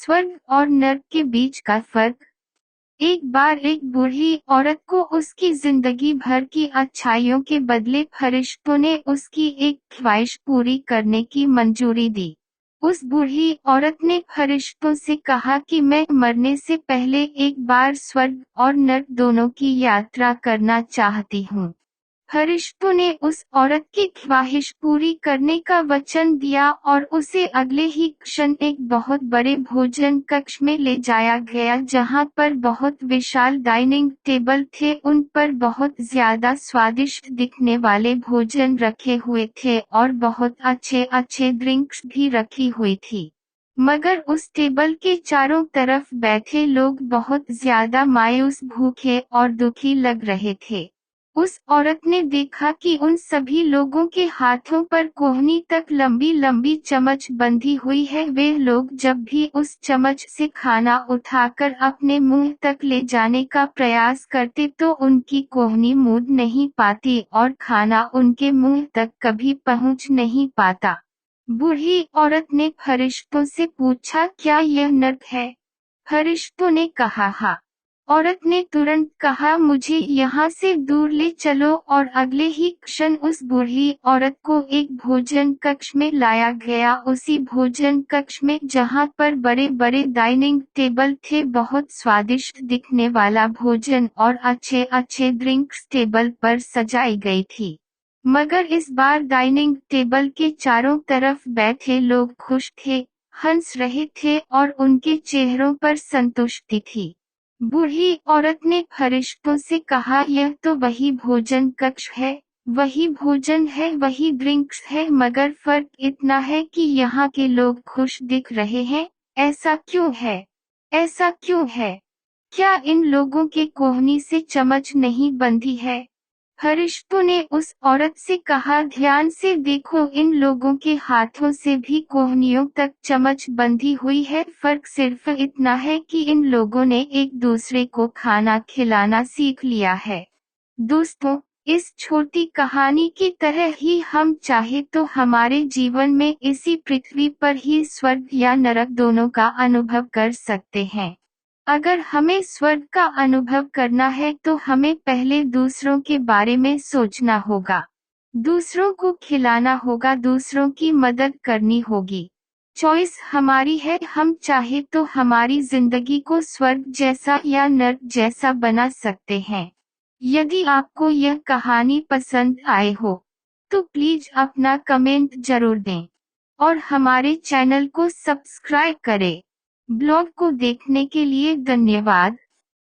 स्वर्ग और नर्क के बीच का फर्क। एक बार एक बूढ़ी औरत को उसकी जिंदगी भर की अच्छाइयों के बदले फरिश्तों ने उसकी एक ख्वाहिश पूरी करने की मंजूरी दी। उस बूढ़ी औरत ने फरिश्तों से कहा कि मैं मरने से पहले एक बार स्वर्ग और नर्क दोनों की यात्रा करना चाहती हूँ। फरिश्तों ने उस औरत की ख्वाहिश पूरी करने का वचन दिया और उसे अगले ही क्षण एक बहुत बड़े भोजन कक्ष में ले जाया गया, जहां पर बहुत विशाल डाइनिंग टेबल थे। उन पर बहुत ज्यादा स्वादिष्ट दिखने वाले भोजन रखे हुए थे और बहुत अच्छे अच्छे ड्रिंक्स भी रखी हुई थी। मगर उस टेबल के चारों तरफ बैठे लोग बहुत ज्यादा मायूस, भूखे और दुखी लग रहे थे। उस औरत ने देखा कि उन सभी लोगों के हाथों पर कोहनी तक लंबी लंबी चम्मच बंधी हुई है। वे लोग जब भी उस चम्मच से खाना उठाकर अपने मुंह तक ले जाने का प्रयास करते तो उनकी कोहनी मुड़ नहीं पाती और खाना उनके मुंह तक कभी पहुंच नहीं पाता। बूढ़ी औरत ने फरिश्तों से पूछा, क्या यह नर्क है? फरिश्तों ने कहा हाँ। औरत ने तुरंत कहा, मुझे यहाँ से दूर ले चलो, और अगले ही क्षण उस बूढ़ी औरत को एक भोजन कक्ष में लाया गया। उसी भोजन कक्ष में जहाँ पर बड़े बड़े डाइनिंग टेबल थे, बहुत स्वादिष्ट दिखने वाला भोजन और अच्छे अच्छे ड्रिंक्स टेबल पर सजाई गई थी। मगर इस बार डाइनिंग टेबल के चारों तरफ बैठे लोग खुश थे, हंस रहे थे और उनके चेहरों पर संतुष्टि थी। बूढ़ी औरत ने फरिश्तों से कहा, यह तो वही भोजन कक्ष है, वही भोजन है, वही ड्रिंक्स है, मगर फर्क इतना है कि यहाँ के लोग खुश दिख रहे हैं। ऐसा क्यों है? ऐसा क्यों है? क्या इन लोगों के कोहनी से चम्मच नहीं बंधी है? फरिश्तों ने उस औरत से कहा, ध्यान से देखो, इन लोगों के हाथों से भी कोहनियों तक चम्मच बंधी हुई है। फर्क सिर्फ इतना है कि इन लोगों ने एक दूसरे को खाना खिलाना सीख लिया है। दोस्तों, इस छोटी कहानी की तरह ही हम चाहे तो हमारे जीवन में इसी पृथ्वी पर ही स्वर्ग या नरक दोनों का अनुभव कर सकते हैं। अगर हमें स्वर्ग का अनुभव करना है तो हमें पहले दूसरों के बारे में सोचना होगा, दूसरों को खिलाना होगा, दूसरों की मदद करनी होगी। चॉइस हमारी है, हम चाहे तो हमारी जिंदगी को स्वर्ग जैसा या नर्क जैसा बना सकते हैं। यदि आपको यह कहानी पसंद आए हो तो प्लीज अपना कमेंट जरूर दें और हमारे चैनल को सब्सक्राइब करें। ब्लॉग को देखने के लिए धन्यवाद।